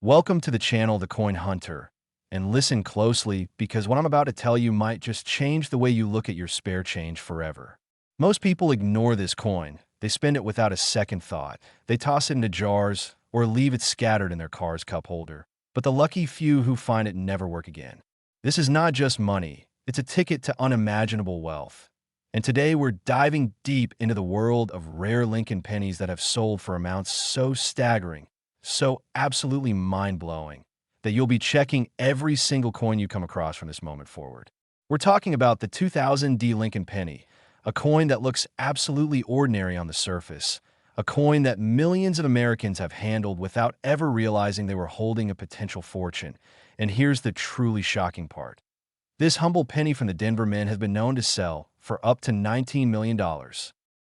Welcome to the channel The Coin Hunter, and listen closely because what I'm about to tell you might just change the way you look at your spare change forever. Most people ignore this coin. They spend it without a second thought. They toss it into jars or leave it scattered in their car's cup holder. But the lucky few who find it never work again. This is not just money. It's a ticket to unimaginable wealth. And today we're diving deep into the world of rare Lincoln pennies that have sold for amounts so staggering, so absolutely mind-blowing, that you'll be checking every single coin you come across from this moment forward. We're talking about the 2000 D Lincoln penny, a coin that looks absolutely ordinary on the surface, a coin that millions of Americans have handled without ever realizing they were holding a potential fortune. And here's the truly shocking part. This humble penny from the Denver Mint has been known to sell for up to $19 million.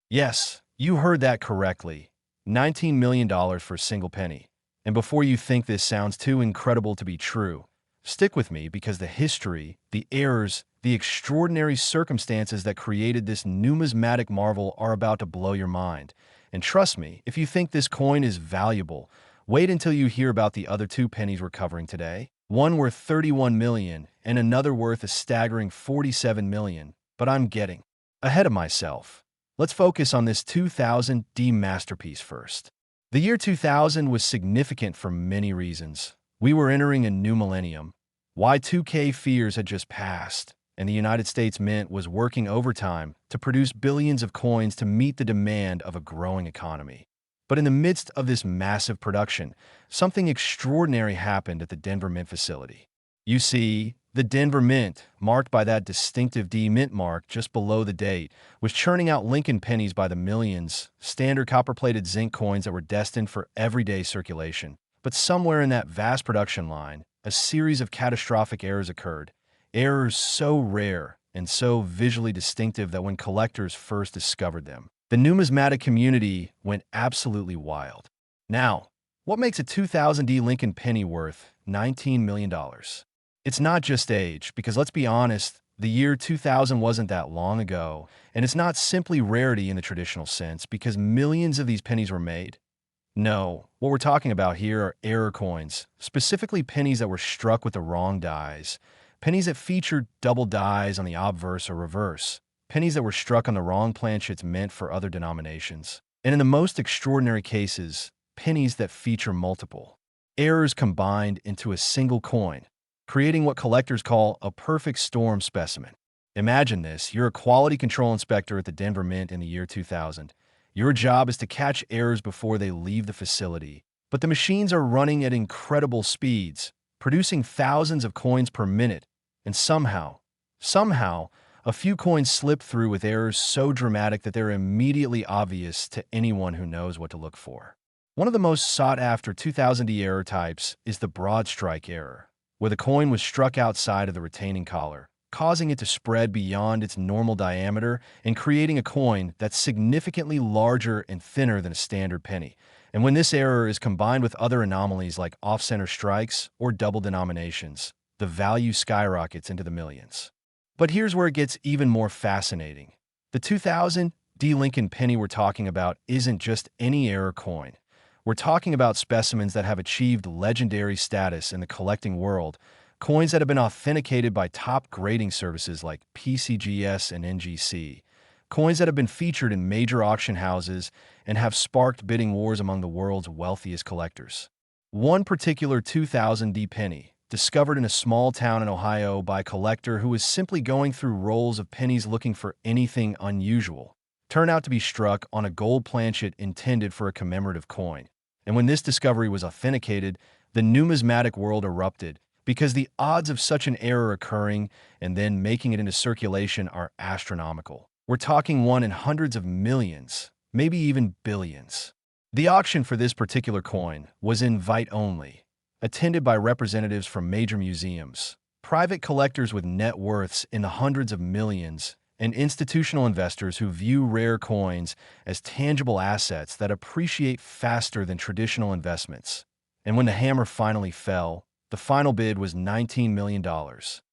Yes, you heard that correctly. $19 million for a single penny. And before you think this sounds too incredible to be true, stick with me because the history, the errors, the extraordinary circumstances that created this numismatic marvel are about to blow your mind. And trust me, if you think this coin is valuable, wait until you hear about the other two pennies we're covering today. One worth $31 million and another worth a staggering $47 million. But I'm getting ahead of myself. Let's focus on this 2000 D masterpiece first. The year 2000 was significant for many reasons. We were entering a new millennium. Y2K fears had just passed, and the United States Mint was working overtime to produce billions of coins to meet the demand of a growing economy. But in the midst of this massive production, something extraordinary happened at the Denver Mint facility. You see, the Denver Mint, marked by that distinctive D mint mark just below the date, was churning out Lincoln pennies by the millions, standard copper-plated zinc coins that were destined for everyday circulation. But somewhere in that vast production line, a series of catastrophic errors occurred, errors so rare and so visually distinctive that when collectors first discovered them, the numismatic community went absolutely wild. Now, what makes a 2000 D Lincoln penny worth $19 million? It's not just age, because let's be honest, the year 2000 wasn't that long ago, and it's not simply rarity in the traditional sense, because millions of these pennies were made. No, what we're talking about here are error coins, specifically pennies that were struck with the wrong dies, pennies that featured double dies on the obverse or reverse, pennies that were struck on the wrong planchets meant for other denominations, and in the most extraordinary cases, pennies that feature multiple errors combined into a single coin, creating what collectors call a perfect storm specimen. Imagine this, you're a quality control inspector at the Denver Mint in the year 2000. Your job is to catch errors before they leave the facility. But the machines are running at incredible speeds, producing thousands of coins per minute, and somehow, a few coins slip through with errors so dramatic that they're immediately obvious to anyone who knows what to look for. One of the most sought-after 2000D error types is the broad strike error, where the coin was struck outside of the retaining collar, causing it to spread beyond its normal diameter and creating a coin that's significantly larger and thinner than a standard penny. And when this error is combined with other anomalies like off-center strikes or double denominations, the value skyrockets into the millions. But here's where it gets even more fascinating. The 2000 D Lincoln penny we're talking about isn't just any error coin. We're talking about specimens that have achieved legendary status in the collecting world, coins that have been authenticated by top grading services like PCGS and NGC, coins that have been featured in major auction houses and have sparked bidding wars among the world's wealthiest collectors. One particular 2000 D penny, discovered in a small town in Ohio by a collector who was simply going through rolls of pennies looking for anything unusual, turned out to be struck on a gold planchet intended for a commemorative coin. And when this discovery was authenticated, the numismatic world erupted, because the odds of such an error occurring and then making it into circulation are astronomical. We're talking one in hundreds of millions, maybe even billions. The auction for this particular coin was invite-only, attended by representatives from major museums, private collectors with net worths in the hundreds of millions, and institutional investors who view rare coins as tangible assets that appreciate faster than traditional investments. And when the hammer finally fell, the final bid was $19 million,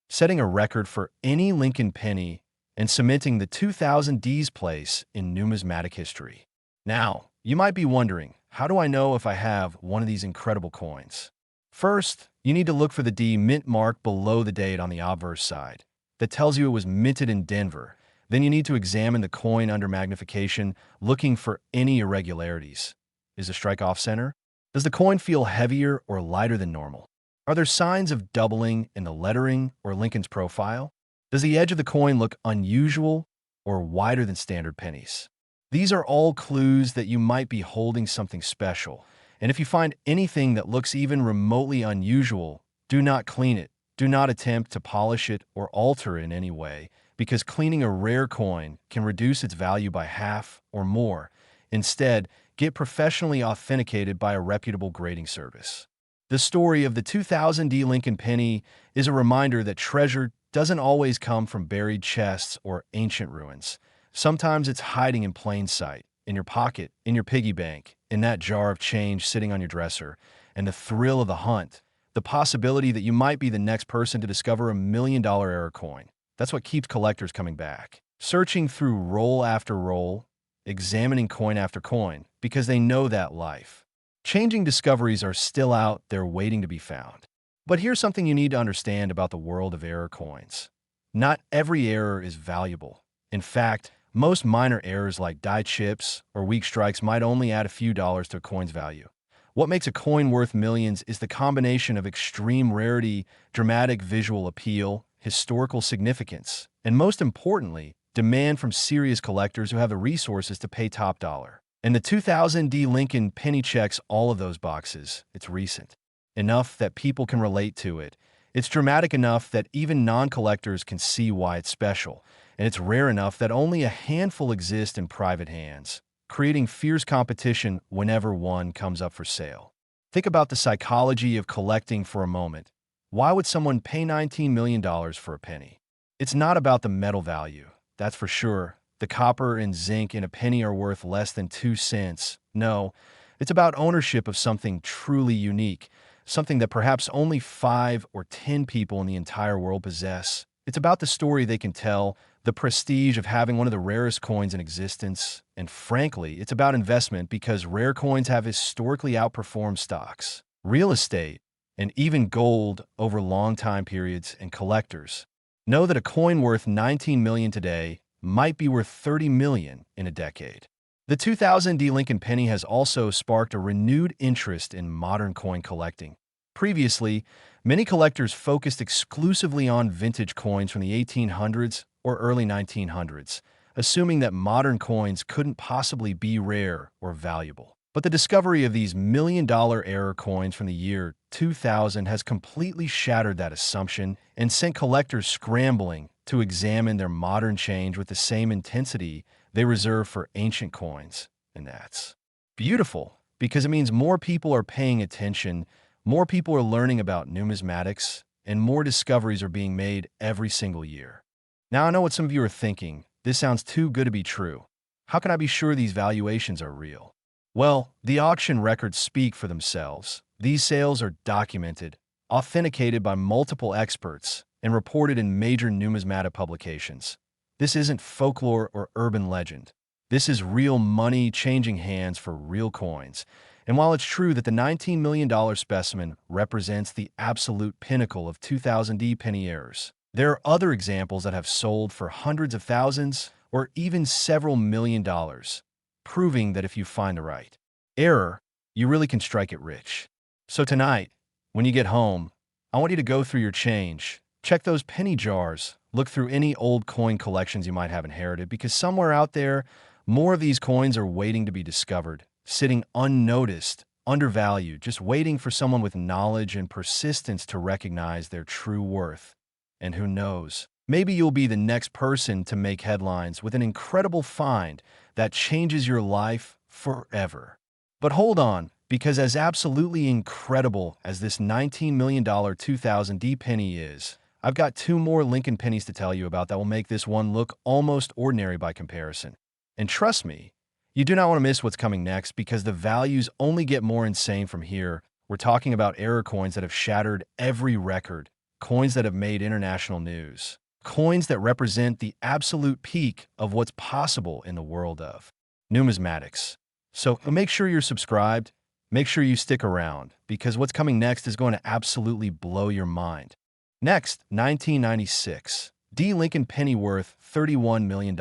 setting a record for any Lincoln penny and cementing the 2000 D's place in numismatic history. Now, you might be wondering, how do I know if I have one of these incredible coins? First, you need to look for the D mint mark below the date on the obverse side. That tells you it was minted in Denver. Then you need to examine the coin under magnification, looking for any irregularities. Is the strike off center? Does the coin feel heavier or lighter than normal? Are there signs of doubling in the lettering or Lincoln's profile? Does the edge of the coin look unusual or wider than standard pennies? These are all clues that you might be holding something special. And if you find anything that looks even remotely unusual, do not clean it. Do not attempt to polish it or alter it in any way, because cleaning a rare coin can reduce its value by half or more. Instead, get professionally authenticated by a reputable grading service. The story of the 2000 D Lincoln Penny is a reminder that treasure doesn't always come from buried chests or ancient ruins. Sometimes it's hiding in plain sight, in your pocket, in your piggy bank, in that jar of change sitting on your dresser, and the thrill of the hunt, the possibility that you might be the next person to discover $1 million error coin. That's what keeps collectors coming back, searching through roll after roll, examining coin after coin, because they know that life. Changing discoveries are still out there waiting to be found. But here's something you need to understand about the world of error coins. Not every error is valuable. In fact, most minor errors like die chips or weak strikes might only add a few dollars to a coin's value. What makes a coin worth millions is the combination of extreme rarity, dramatic visual appeal, historical significance, and most importantly, demand from serious collectors who have the resources to pay top dollar. And the 2000 D Lincoln Penny checks all of those boxes. It's recent, enough that people can relate to it. It's dramatic enough that even non-collectors can see why it's special. And it's rare enough that only a handful exist in private hands, creating fierce competition whenever one comes up for sale. Think about the psychology of collecting for a moment. Why would someone pay $19 million for a penny? It's not about the metal value, that's for sure. The copper and zinc in a penny are worth less than 2 cents. No, it's about ownership of something truly unique, something that perhaps only 5 or 10 people in the entire world possess. It's about the story they can tell, the prestige of having one of the rarest coins in existence, and frankly, it's about investment because rare coins have historically outperformed stocks, real estate, and even gold over long time periods, and collectors know that a coin worth $19 million today might be worth $30 million in a decade. The 2000 D Lincoln Penny has also sparked a renewed interest in modern coin collecting. Previously, many collectors focused exclusively on vintage coins from the 1800s or early 1900s, assuming that modern coins couldn't possibly be rare or valuable. But the discovery of these million-dollar error coins from the year 2000 has completely shattered that assumption and sent collectors scrambling to examine their modern change with the same intensity they reserve for ancient coins. And that's beautiful, because it means more people are paying attention, more people are learning about numismatics, and more discoveries are being made every single year. Now, I know what some of you are thinking. This sounds too good to be true. How can I be sure these valuations are real? Well, the auction records speak for themselves. These sales are documented, authenticated by multiple experts, and reported in major numismatic publications. This isn't folklore or urban legend. This is real money changing hands for real coins. And while it's true that the $19 million specimen represents the absolute pinnacle of 2000 D penny errors, there are other examples that have sold for hundreds of thousands or even several million dollars, proving that if you find the right error, you really can strike it rich. So tonight, when you get home, I want you to go through your change, check those penny jars, look through any old coin collections you might have inherited, because somewhere out there, more of these coins are waiting to be discovered, sitting unnoticed, undervalued, just waiting for someone with knowledge and persistence to recognize their true worth. And who knows, maybe you'll be the next person to make headlines with an incredible find that changes your life forever. But hold on, because as absolutely incredible as this $19 million 2000 D penny is, I've got 2 more Lincoln pennies to tell you about that will make this one look almost ordinary by comparison. And trust me, you do not want to miss what's coming next, because the values only get more insane from here. We're talking about error coins that have shattered every record, coins that have made international news, coins that represent the absolute peak of what's possible in the world of numismatics. So make sure you're subscribed, Make sure you stick around, because what's coming next is going to absolutely blow your mind. Next, 1996. D. Lincoln penny worth $31 million.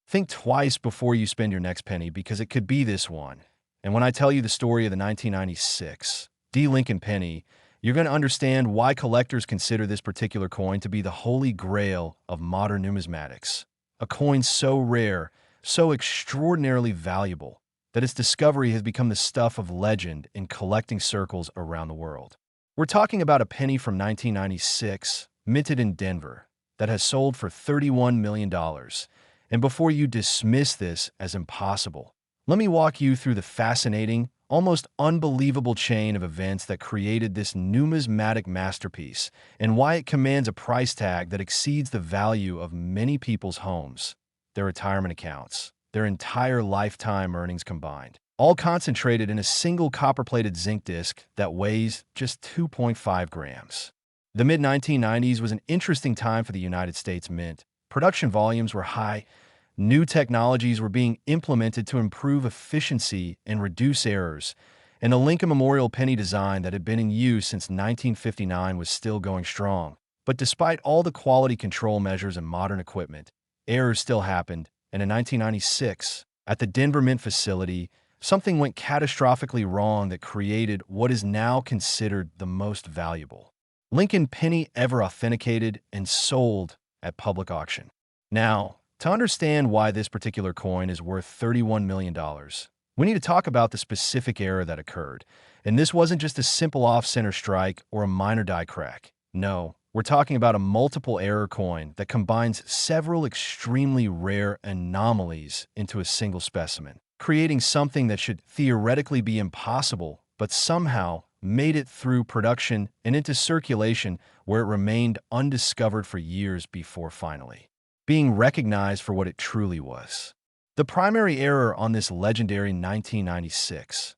Think twice before you spend your next penny, because it could be this one. And when I tell you the story of the 1996 D. Lincoln penny, you're going to understand why collectors consider this particular coin to be the holy grail of modern numismatics. A coin so rare, so extraordinarily valuable, that its discovery has become the stuff of legend in collecting circles around the world. We're talking about a penny from 1996, minted in Denver, that has sold for $31 million. And before you dismiss this as impossible, let me walk you through the fascinating, almost unbelievable chain of events that created this numismatic masterpiece and why it commands a price tag that exceeds the value of many people's homes, their retirement accounts, their entire lifetime earnings combined, all concentrated in a single copper-plated zinc disc that weighs just 2.5 grams. The mid-1990s was an interesting time for the United States Mint. Production volumes were high. New technologies were being implemented to improve efficiency and reduce errors, and the Lincoln Memorial penny design that had been in use since 1959 was still going strong. But despite all the quality control measures and modern equipment, errors still happened, and in 1996, at the Denver Mint facility, something went catastrophically wrong that created what is now considered the most valuable Lincoln penny ever authenticated and sold at public auction. Now, to understand why this particular coin is worth $31 million, we need to talk about the specific error that occurred. And this wasn't just a simple off-center strike or a minor die crack. No, we're talking about a multiple error coin that combines several extremely rare anomalies into a single specimen, creating something that should theoretically be impossible, but somehow made it through production and into circulation, where it remained undiscovered for years before finally being recognized for what it truly was. The primary error on this legendary 1996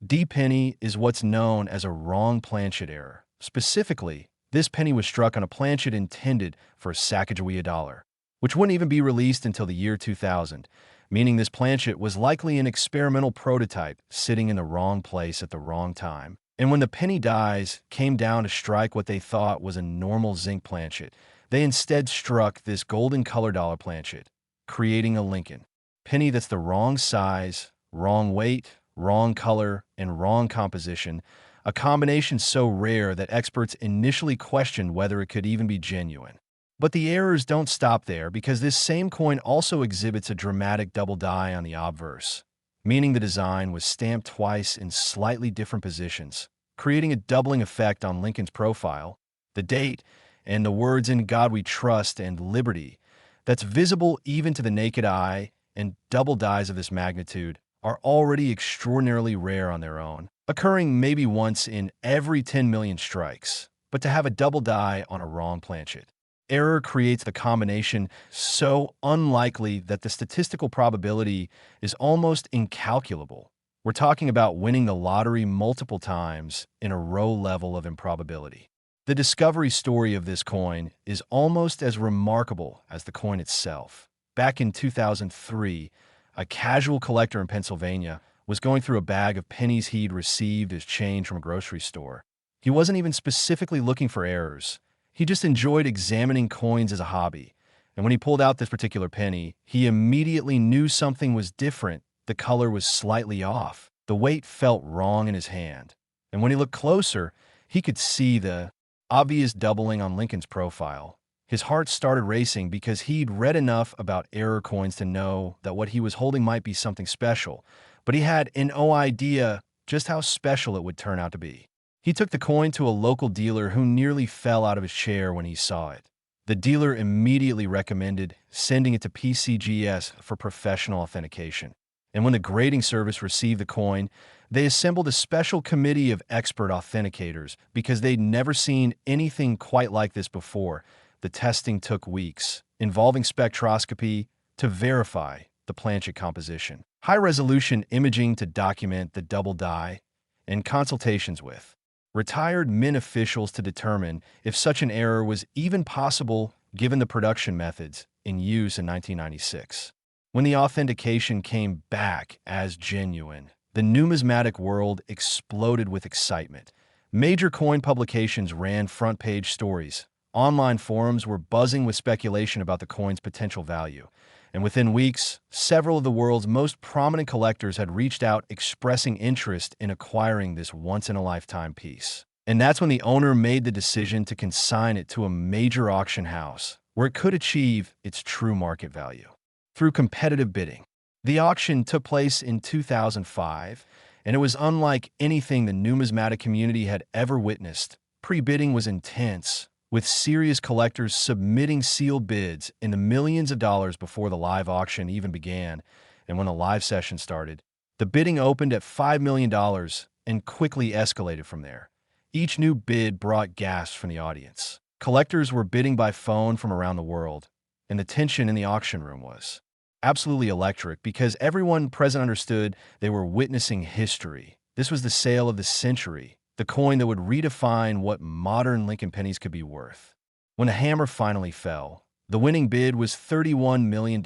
D penny is what's known as a wrong planchet error. Specifically, this penny was struck on a planchet intended for a Sacagawea dollar, which wouldn't even be released until the year 2000, meaning this planchet was likely an experimental prototype sitting in the wrong place at the wrong time. And when the penny dies came down to strike what they thought was a normal zinc planchet, they instead struck this golden color dollar planchet, creating a Lincoln penny that's the wrong size, wrong weight, wrong color, and wrong composition, a combination so rare that experts initially questioned whether it could even be genuine. But the errors don't stop there, because this same coin also exhibits a dramatic double die on the obverse, meaning the design was stamped twice in slightly different positions, creating a doubling effect on Lincoln's profile. The date and the words "In God We Trust" and "Liberty" that's visible even to the naked eye, and double dies of this magnitude are already extraordinarily rare on their own, occurring maybe once in every 10 million strikes. But to have a double die on a wrong planchet error creates the combination so unlikely that the statistical probability is almost incalculable. We're talking about winning the lottery multiple times in a row level of improbability. The discovery story of this coin is almost as remarkable as the coin itself. Back in 2003, a casual collector in Pennsylvania was going through a bag of pennies he'd received as change from a grocery store. He wasn't even specifically looking for errors. He just enjoyed examining coins as a hobby. And when he pulled out this particular penny, he immediately knew something was different. The color was slightly off. The weight felt wrong in his hand. And when he looked closer, he could see the obvious doubling on Lincoln's profile. His heart started racing, because he'd read enough about error coins to know that what he was holding might be something special, but he had no idea just how special it would turn out to be. He took the coin to a local dealer who nearly fell out of his chair when he saw it. The dealer immediately recommended sending it to PCGS for professional authentication. And when the grading service received the coin, they assembled a special committee of expert authenticators, because they'd never seen anything quite like this before. The testing took weeks, involving spectroscopy to verify the planchet composition, high-resolution imaging to document the double die, and consultations with retired Mint officials to determine if such an error was even possible given the production methods in use in 1996. When the authentication came back as genuine, the numismatic world exploded with excitement. Major coin publications ran front-page stories. Online forums were buzzing with speculation about the coin's potential value. And within weeks, several of the world's most prominent collectors had reached out expressing interest in acquiring this once-in-a-lifetime piece. And that's when the owner made the decision to consign it to a major auction house, where it could achieve its true market value. Through competitive bidding. The auction took place in 2005, and it was unlike anything the numismatic community had ever witnessed. Pre-bidding was intense, with serious collectors submitting sealed bids in the millions of dollars before the live auction even began. And when the live session started, the bidding opened at $5 million and quickly escalated from there. Each new bid brought gasps from the audience. Collectors were bidding by phone from around the world, and the tension in the auction room was absolutely electric because everyone present understood they were witnessing history. This was the sale of the century, the coin that would redefine what modern Lincoln pennies could be worth. When the hammer finally fell, the winning bid was $31 million,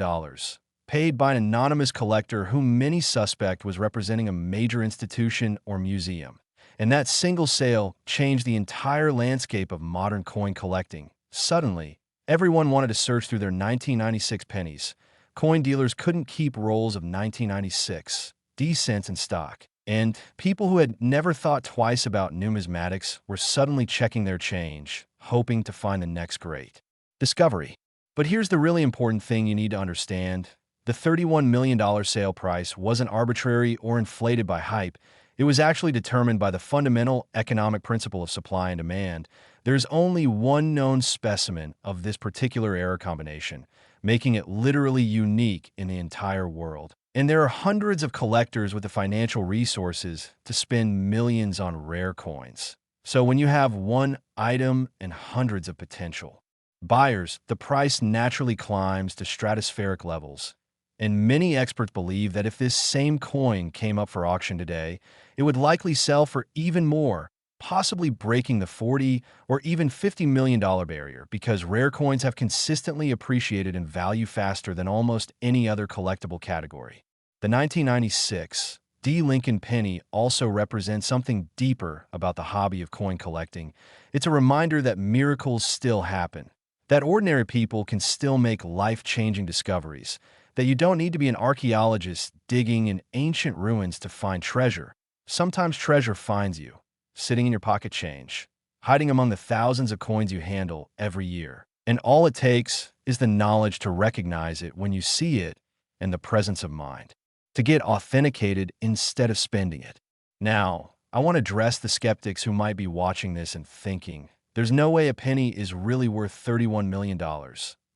paid by an anonymous collector whom many suspect was representing a major institution or museum. And that single sale changed the entire landscape of modern coin collecting. Suddenly, everyone wanted to search through their 1996 pennies. Coin dealers couldn't keep rolls of 1996 cents in stock. And people who had never thought twice about numismatics were suddenly checking their change, hoping to find the next great discovery. But here's the really important thing you need to understand. The $31 million sale price wasn't arbitrary or inflated by hype. It was actually determined by the fundamental economic principle of supply and demand. There's only one known specimen of this particular error combination, making it literally unique in the entire world. And there are hundreds of collectors with the financial resources to spend millions on rare coins. So when you have one item and hundreds of potential buyers, the price naturally climbs to stratospheric levels. And many experts believe that if this same coin came up for auction today, it would likely sell for even more, possibly breaking the $40 or even $50 million barrier because rare coins have consistently appreciated in value faster than almost any other collectible category. The 1996 Lincoln Penny also represents something deeper about the hobby of coin collecting. It's a reminder that miracles still happen, that ordinary people can still make life-changing discoveries, that you don't need to be an archaeologist digging in ancient ruins to find treasure. Sometimes treasure finds you, sitting in your pocket change, hiding among the thousands of coins you handle every year. And all it takes is the knowledge to recognize it when you see it and the presence of mind, to get authenticated instead of spending it. Now, I want to address the skeptics who might be watching this and thinking, there's no way a penny is really worth $31 million.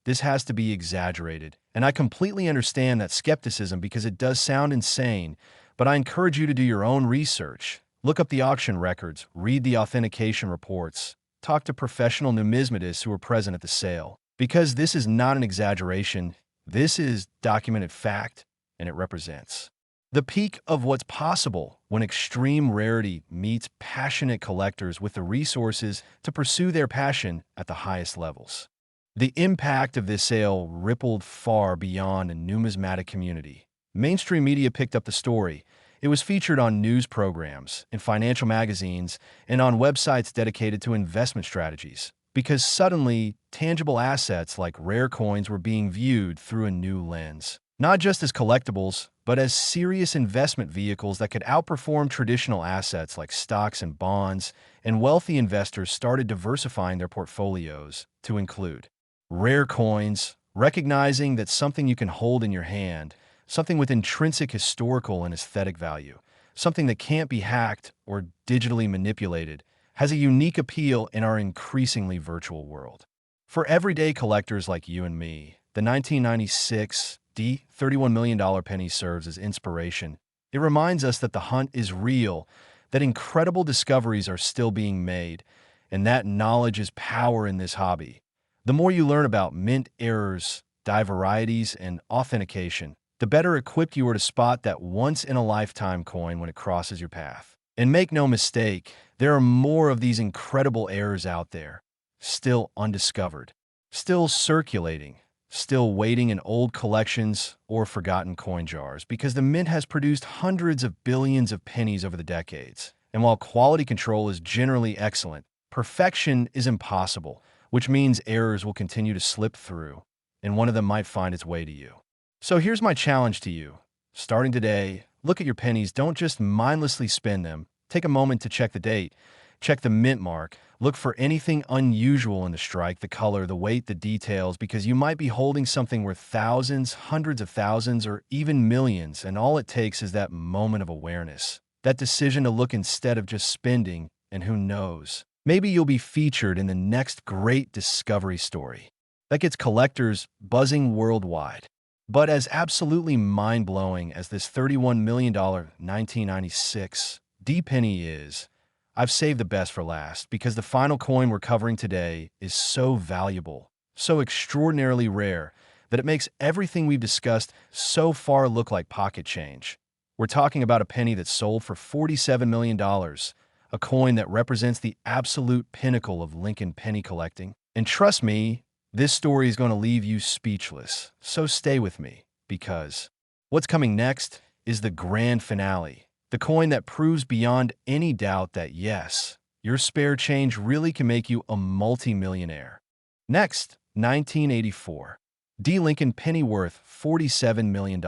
This has to be exaggerated. And I completely understand that skepticism because it does sound insane, but I encourage you to do your own research. Look up the auction records, read the authentication reports, talk to professional numismatists who were present at the sale. Because this is not an exaggeration, this is documented fact, and it represents the peak of what's possible when extreme rarity meets passionate collectors with the resources to pursue their passion at the highest levels. The impact of this sale rippled far beyond a numismatic community. Mainstream media picked up the story. It was featured on news programs, in financial magazines, and on websites dedicated to investment strategies, because suddenly, tangible assets like rare coins were being viewed through a new lens. Not just as collectibles, but as serious investment vehicles that could outperform traditional assets like stocks and bonds, and wealthy investors started diversifying their portfolios to include rare coins, recognizing that something you can hold in your hand, something with intrinsic historical and aesthetic value, something that can't be hacked or digitally manipulated, has a unique appeal in our increasingly virtual world. For everyday collectors like you and me, the 1996 $31 million penny serves as inspiration. It reminds us that the hunt is real, that incredible discoveries are still being made, and that knowledge is power in this hobby. The more you learn about mint errors, die varieties, and authentication, the better equipped you are to spot that once-in-a-lifetime coin when it crosses your path. And make no mistake, there are more of these incredible errors out there, still undiscovered, still circulating, still waiting in old collections or forgotten coin jars because the mint has produced hundreds of billions of pennies over the decades. And while quality control is generally excellent, perfection is impossible, which means errors will continue to slip through, and one of them might find its way to you. So here's my challenge to you. Starting today, look at your pennies. Don't just mindlessly spend them. Take a moment to check the date. Check the mint mark. Look for anything unusual in the strike, the color, the weight, the details, because you might be holding something worth thousands, hundreds of thousands, or even millions, and all it takes is that moment of awareness, that decision to look instead of just spending, and who knows, maybe you'll be featured in the next great discovery story that gets collectors buzzing worldwide. But as absolutely mind-blowing as this $31 million 1996 D penny is, I've saved the best for last because the final coin we're covering today is so valuable, so extraordinarily rare, that it makes everything we've discussed so far look like pocket change. We're talking about a penny that sold for $47 million, a coin that represents the absolute pinnacle of Lincoln penny collecting. And trust me, this story is going to leave you speechless, so stay with me, because what's coming next is the grand finale, the coin that proves beyond any doubt that yes, your spare change really can make you a multi-millionaire. Next, 1984. D Lincoln penny worth $47 million.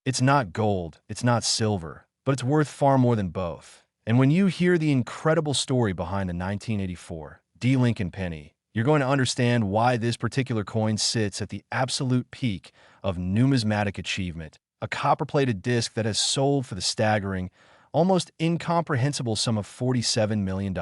It's not gold, it's not silver, but it's worth far more than both. And when you hear the incredible story behind the 1984 D Lincoln penny, you're going to understand why this particular coin sits at the absolute peak of numismatic achievement, a copper-plated disc that has sold for the staggering, almost incomprehensible sum of $47 million,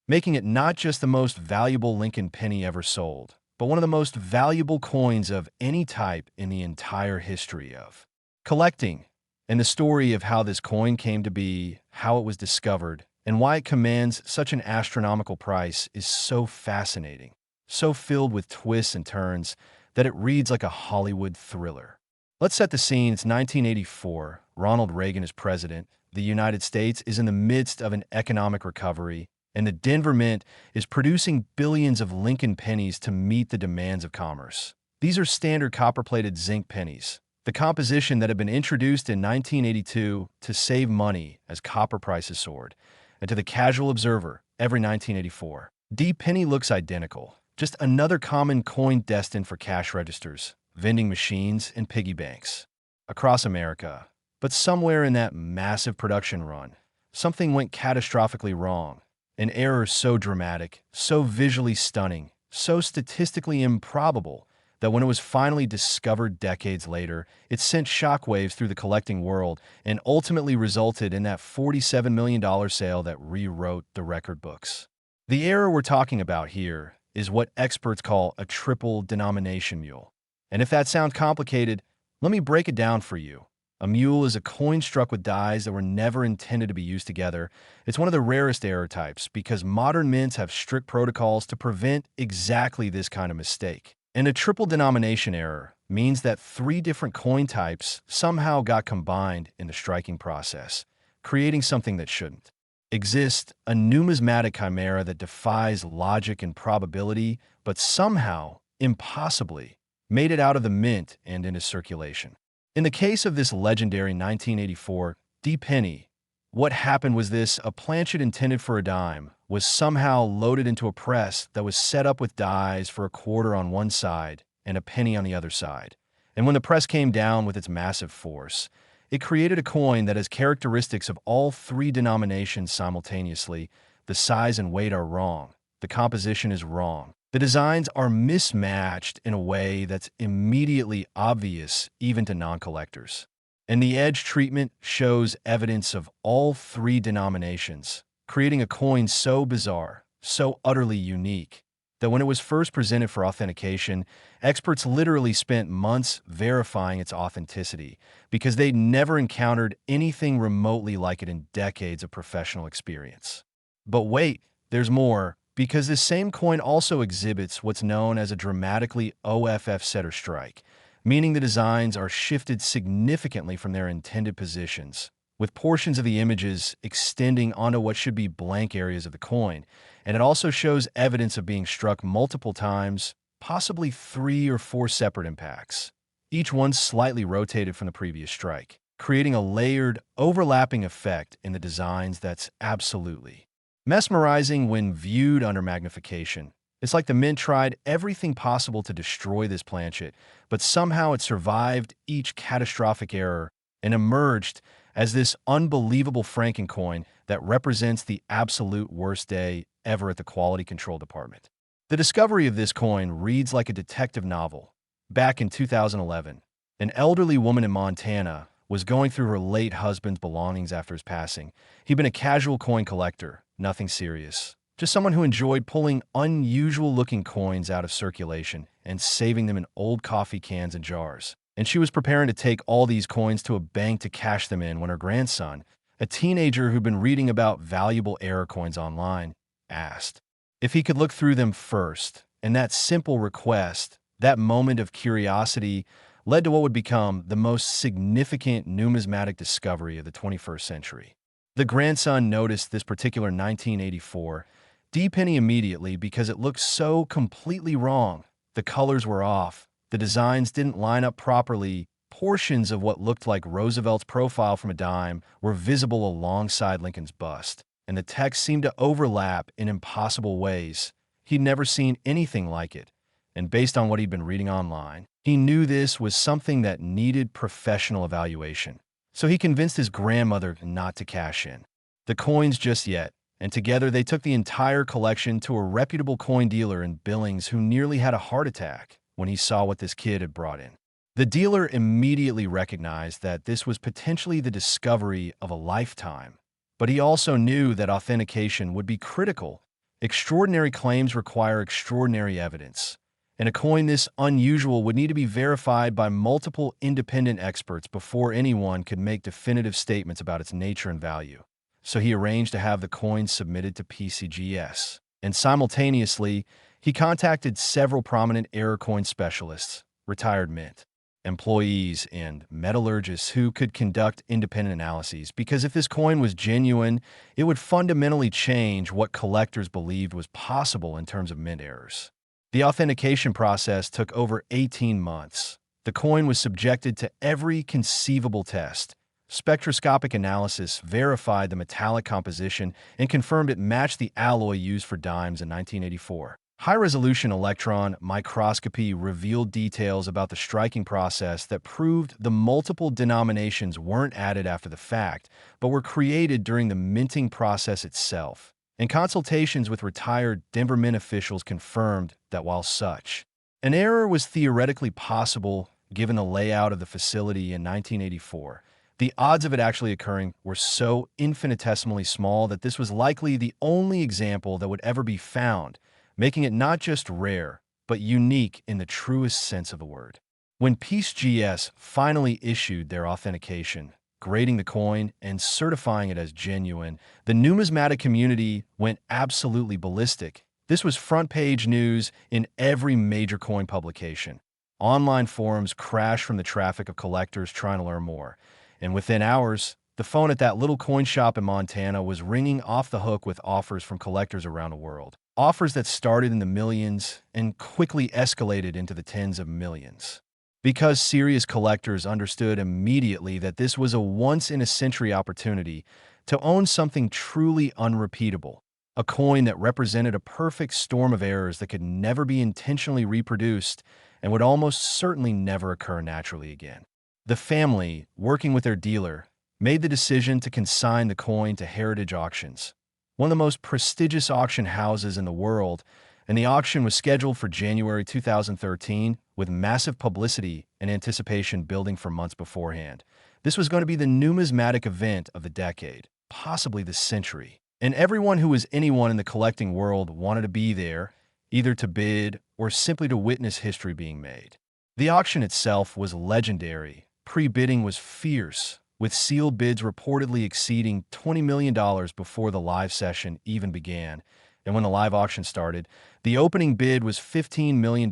making it not just the most valuable Lincoln penny ever sold, but one of the most valuable coins of any type in the entire history of collecting. And the story of how this coin came to be, how it was discovered, and why it commands such an astronomical price is so fascinating, so filled with twists and turns that it reads like a Hollywood thriller. Let's set the scene. It's 1984. Ronald Reagan is president. The United States is in the midst of an economic recovery, and the Denver Mint is producing billions of Lincoln pennies to meet the demands of commerce. These are standard copper-plated zinc pennies, the composition that had been introduced in 1982 to save money as copper prices soared. And to the casual observer, every 1984, D penny looks identical, just another common coin destined for cash registers, vending machines, and piggy banks across America. But somewhere in that massive production run, something went catastrophically wrong. An error so dramatic, so visually stunning, so statistically improbable that when it was finally discovered decades later, it sent shockwaves through the collecting world and ultimately resulted in that $47 million sale that rewrote the record books. The error we're talking about here is what experts call a triple denomination mule. And if that sounds complicated, let me break it down for you. A mule is a coin struck with dies that were never intended to be used together. It's one of the rarest error types because modern mints have strict protocols to prevent exactly this kind of mistake. And a triple denomination error means that three different coin types somehow got combined in the striking process, creating something that shouldn't exist, a numismatic chimera that defies logic and probability, but somehow, impossibly, made it out of the mint and into circulation. In the case of this legendary 1984 D penny, what happened was this: a planchet intended for a dime was somehow loaded into a press that was set up with dies for a quarter on one side and a penny on the other side. And when the press came down with its massive force, it created a coin that has characteristics of all three denominations simultaneously. The size and weight are wrong. The composition is wrong. The designs are mismatched in a way that's immediately obvious even to non-collectors. And the edge treatment shows evidence of all three denominations, creating a coin so bizarre, so utterly unique, that when it was first presented for authentication, experts literally spent months verifying its authenticity because they'd never encountered anything remotely like it in decades of professional experience. But wait, there's more, because this same coin also exhibits what's known as a dramatically OFF setter strike, meaning the designs are shifted significantly from their intended positions, with portions of the images extending onto what should be blank areas of the coin. And it also shows evidence of being struck multiple times, possibly 3 or 4 separate impacts, each one slightly rotated from the previous strike, creating a layered, overlapping effect in the designs that's absolutely mesmerizing when viewed under magnification. It's like the mint tried everything possible to destroy this planchet, but somehow it survived each catastrophic error and emerged as this unbelievable Frankencoin that represents the absolute worst day ever at the quality control department. The discovery of this coin reads like a detective novel. Back in 2011, an elderly woman in Montana was going through her late husband's belongings after his passing. He'd been a casual coin collector, nothing serious. Just someone who enjoyed pulling unusual-looking coins out of circulation and saving them in old coffee cans and jars. And she was preparing to take all these coins to a bank to cash them in when her grandson, a teenager who'd been reading about valuable error coins online, asked if he could look through them first. And that simple request, that moment of curiosity, led to what would become the most significant numismatic discovery of the 21st century. The grandson noticed this particular 1984 D-penny immediately because it looked so completely wrong. The colors were off, the designs didn't line up properly, portions of what looked like Roosevelt's profile from a dime were visible alongside Lincoln's bust, and the text seemed to overlap in impossible ways. He'd never seen anything like it, and based on what he'd been reading online, he knew this was something that needed professional evaluation. So he convinced his grandmother not to cash in the coins just yet, and together they took the entire collection to a reputable coin dealer in Billings who nearly had a heart attack when he saw what this kid had brought in. The dealer immediately recognized that this was potentially the discovery of a lifetime, but he also knew that authentication would be critical. Extraordinary claims require extraordinary evidence, and a coin this unusual would need to be verified by multiple independent experts before anyone could make definitive statements about its nature and value. So he arranged to have the coin submitted to PCGS, and simultaneously, he contacted several prominent error coin specialists, retired mint employees, and metallurgists who could conduct independent analyses, because if this coin was genuine, it would fundamentally change what collectors believed was possible in terms of mint errors. The authentication process took over 18 months. The coin was subjected to every conceivable test. Spectroscopic analysis verified the metallic composition and confirmed it matched the alloy used for dimes in 1984. High-resolution electron microscopy revealed details about the striking process that proved the multiple denominations weren't added after the fact, but were created during the minting process itself. And consultations with retired Denver Mint officials confirmed that while such an error was theoretically possible given the layout of the facility in 1984, the odds of it actually occurring were so infinitesimally small that this was likely the only example that would ever be found, making it not just rare, but unique in the truest sense of the word. When PCGS finally issued their authentication, grading the coin and certifying it as genuine, the numismatic community went absolutely ballistic. This was front-page news in every major coin publication. Online forums crashed from the traffic of collectors trying to learn more. And within hours, the phone at that little coin shop in Montana was ringing off the hook with offers from collectors around the world. Offers that started in the millions and quickly escalated into the tens of millions. Because serious collectors understood immediately that this was a once-in-a-century opportunity to own something truly unrepeatable, a coin that represented a perfect storm of errors that could never be intentionally reproduced and would almost certainly never occur naturally again. The family, working with their dealer, made the decision to consign the coin to Heritage Auctions, one of the most prestigious auction houses in the world, and the auction was scheduled for January 2013 with massive publicity and anticipation building for months beforehand. This was going to be the numismatic event of the decade, possibly the century, and everyone who was anyone in the collecting world wanted to be there, either to bid or simply to witness history being made. The auction itself was legendary. Pre-bidding was fierce, with sealed bids reportedly exceeding $20 million before the live session even began. And when the live auction started, the opening bid was $15 million.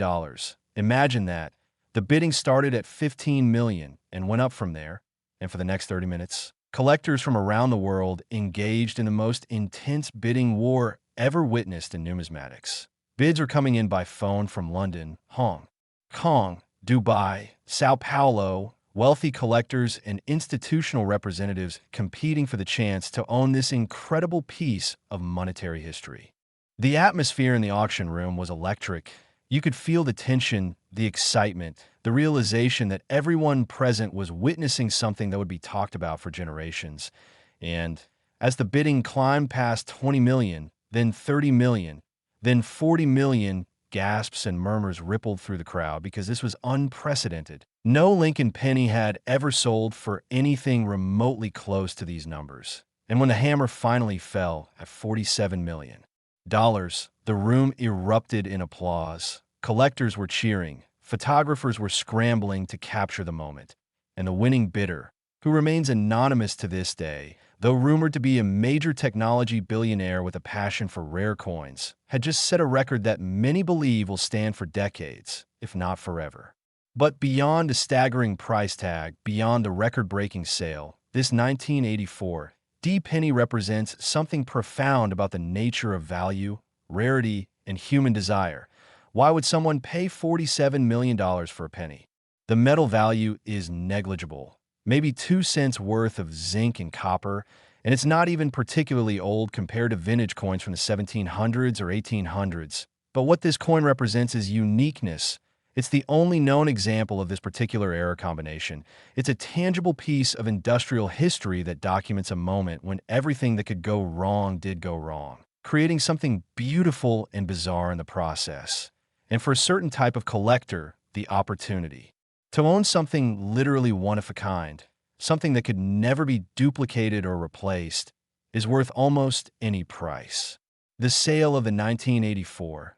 Imagine that. The bidding started at $15 million and went up from there. And for the next 30 minutes, collectors from around the world engaged in the most intense bidding war ever witnessed in numismatics. Bids are coming in by phone from London, Hong Kong, Dubai, Sao Paulo, wealthy collectors and institutional representatives competing for the chance to own this incredible piece of monetary history. The atmosphere in the auction room was electric. You could feel the tension, the excitement, the realization that everyone present was witnessing something that would be talked about for generations. And as the bidding climbed past 20 million, then 30 million, then 40 million, gasps and murmurs rippled through the crowd because this was unprecedented. No Lincoln penny had ever sold for anything remotely close to these numbers. And when the hammer finally fell at $47 million, the room erupted in applause. Collectors were cheering, photographers were scrambling to capture the moment, and the winning bidder, who remains anonymous to this day, though rumored to be a major technology billionaire with a passion for rare coins, had just set a record that many believe will stand for decades, if not forever. But beyond a staggering price tag, beyond a record-breaking sale, this 1984 D penny represents something profound about the nature of value, rarity, and human desire. Why would someone pay $47 million for a penny? The metal value is negligible, maybe 2 cents worth of zinc and copper, and it's not even particularly old compared to vintage coins from the 1700s or 1800s. But what this coin represents is uniqueness. It's the only known example of this particular era combination. It's a tangible piece of industrial history that documents a moment when everything that could go wrong did go wrong, creating something beautiful and bizarre in the process. And for a certain type of collector, the opportunity to own something literally one of a kind, something that could never be duplicated or replaced, is worth almost any price. The sale of the 1984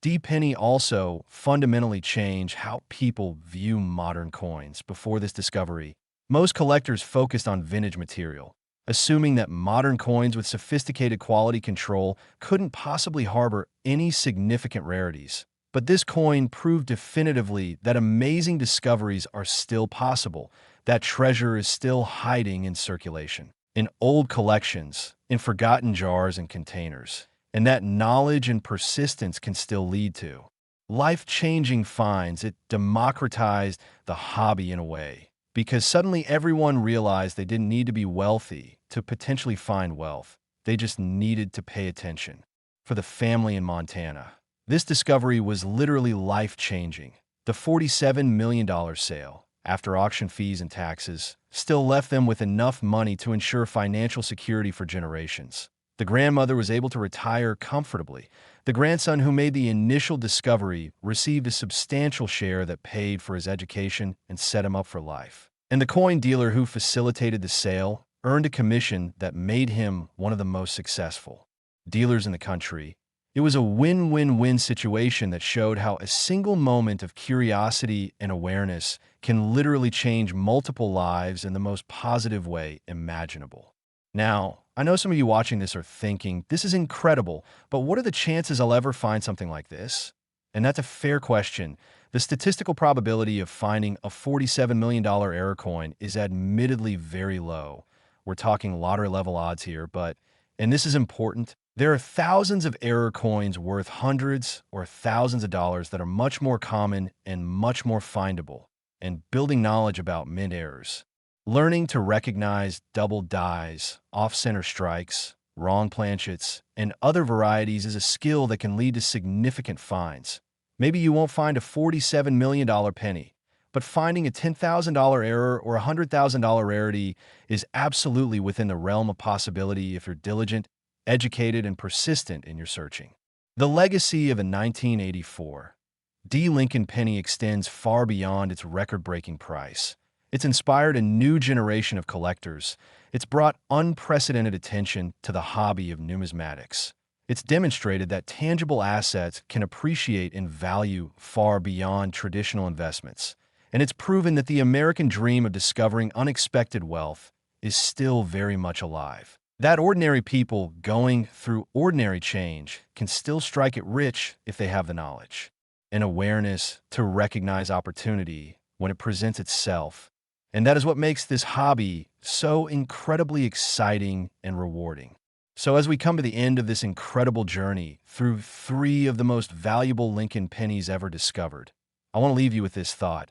D penny also fundamentally changed how people view modern coins. Before this discovery, most collectors focused on vintage material, assuming that modern coins with sophisticated quality control couldn't possibly harbor any significant rarities. But this coin proved definitively that amazing discoveries are still possible, that treasure is still hiding in circulation, in old collections, in forgotten jars and containers, and that knowledge and persistence can still lead to life-changing finds. It democratized the hobby in a way, because suddenly everyone realized they didn't need to be wealthy to potentially find wealth. They just needed to pay attention. For the family in Montana, this discovery was literally life-changing. The $47 million sale, after auction fees and taxes, still left them with enough money to ensure financial security for generations. The grandmother was able to retire comfortably. The grandson who made the initial discovery received a substantial share that paid for his education and set him up for life. And the coin dealer who facilitated the sale earned a commission that made him one of the most successful dealers in the country. It was a win-win-win situation that showed how a single moment of curiosity and awareness can literally change multiple lives in the most positive way imaginable. Now, I know some of you watching this are thinking, this is incredible, but what are the chances I'll ever find something like this? And that's a fair question. The statistical probability of finding a $47 million error coin is admittedly very low. We're talking lottery-level odds here, but, and this is important, there are thousands of error coins worth hundreds or thousands of dollars that are much more common and much more findable. And building knowledge about mint errors, learning to recognize double dies, off-center strikes, wrong planchets, and other varieties is a skill that can lead to significant finds. Maybe you won't find a $47 million penny, but finding a $10,000 error or a $100,000 rarity is absolutely within the realm of possibility if you're diligent, educated, and persistent in your searching. The legacy of a 1984 D Lincoln penny extends far beyond its record-breaking price. It's inspired a new generation of collectors. It's brought unprecedented attention to the hobby of numismatics. It's demonstrated that tangible assets can appreciate in value far beyond traditional investments. And it's proven that the American dream of discovering unexpected wealth is still very much alive. That ordinary people going through ordinary change can still strike it rich if they have the knowledge and awareness to recognize opportunity when it presents itself. And that is what makes this hobby so incredibly exciting and rewarding. So as we come to the end of this incredible journey through three of the most valuable Lincoln pennies ever discovered, I want to leave you with this thought.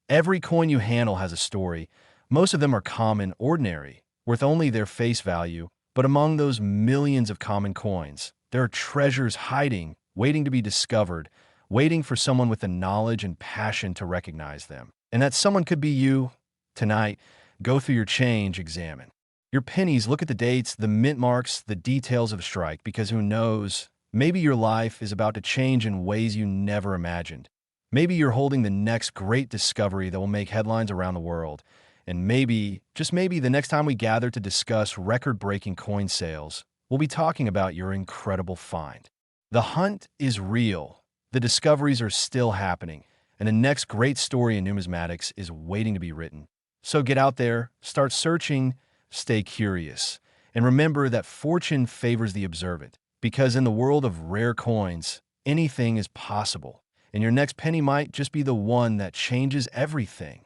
Every coin you handle has a story. Most of them are common, ordinary, worth only their face value. But among those millions of common coins, there are treasures hiding, waiting to be discovered, waiting for someone with the knowledge and passion to recognize them. And that someone could be you. Tonight, go through your change, examine your pennies, look at the dates, the mint marks, the details of strike, because who knows, maybe your life is about to change in ways you never imagined. Maybe you're holding the next great discovery that will make headlines around the world. And maybe, just maybe, the next time we gather to discuss record-breaking coin sales, we'll be talking about your incredible find. The hunt is real, the discoveries are still happening, and the next great story in numismatics is waiting to be written. So get out there, start searching, stay curious, and remember that fortune favors the observant, because in the world of rare coins, anything is possible, and your next penny might just be the one that changes everything.